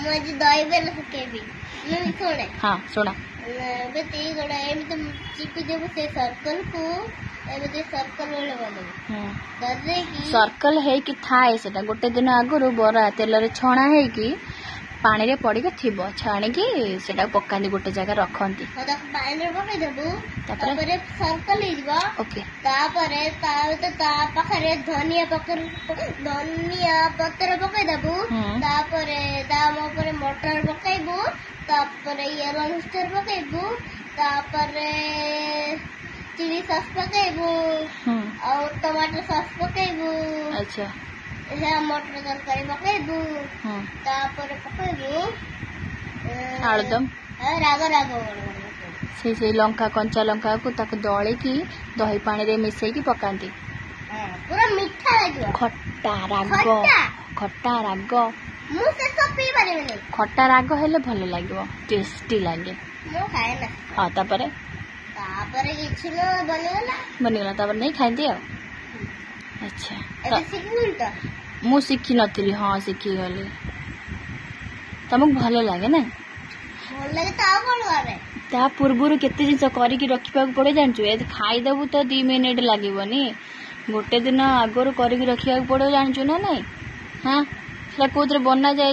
मुझे दही बेला सुकेबी मैं सुने हाँ सुना बेटी गोड़ा एमती चिपी देबो से सर्कल को एमती सर्कल वाले बनबो ददे की सर्कल है कि थाए सेटा गोटे दिन आगुरु बरा तेल रे छणा है कि पानी रे पड़ी के थिबो छाणी की सेटा पकांदी गोटे जगह रखंती ओदा पानी रे पकाई देबो तापरे तापरे सर्कल ही जबा ओके तापरे ता पाखरे धनिया पत्र पकाई देबो तापरे दाम ऊपर मटर पकाइबो तापरे येलो मिक्सचर पकाइबो तापरे चिली सॉस पकाइबो और टमाटर सॉस पकाइबो अच्छा हे मटर तरकारी पकाइबो तापरे पकाइबो आलुदम राग राग से लंका कंचा लंका को ताको दळे की दही पानी रे मिसई की पकांती पूरा मीठा लागो खट्टा राग मु से सब पी पारे नहीं खट्टा राग हेले भल लागिवो टेस्टी लागे मु खाए ना हां तापरे किछि न बनिगला तापर नहीं खाइती आ अच्छा एबे सिखुल त मु शिखी नथिली हां शिखी गली तमक भल लागे ना भल लागे ता कोन करे ता पूर्वरु केते जिंस करी की रखिबा पड़े जानछु ए खाई देबु तो 2 मिनिट लागिवनी गोटे दिन आगरु करी की रखिबा पड़े जानछु ना नहीं हां सेटा कोतरे बना जाए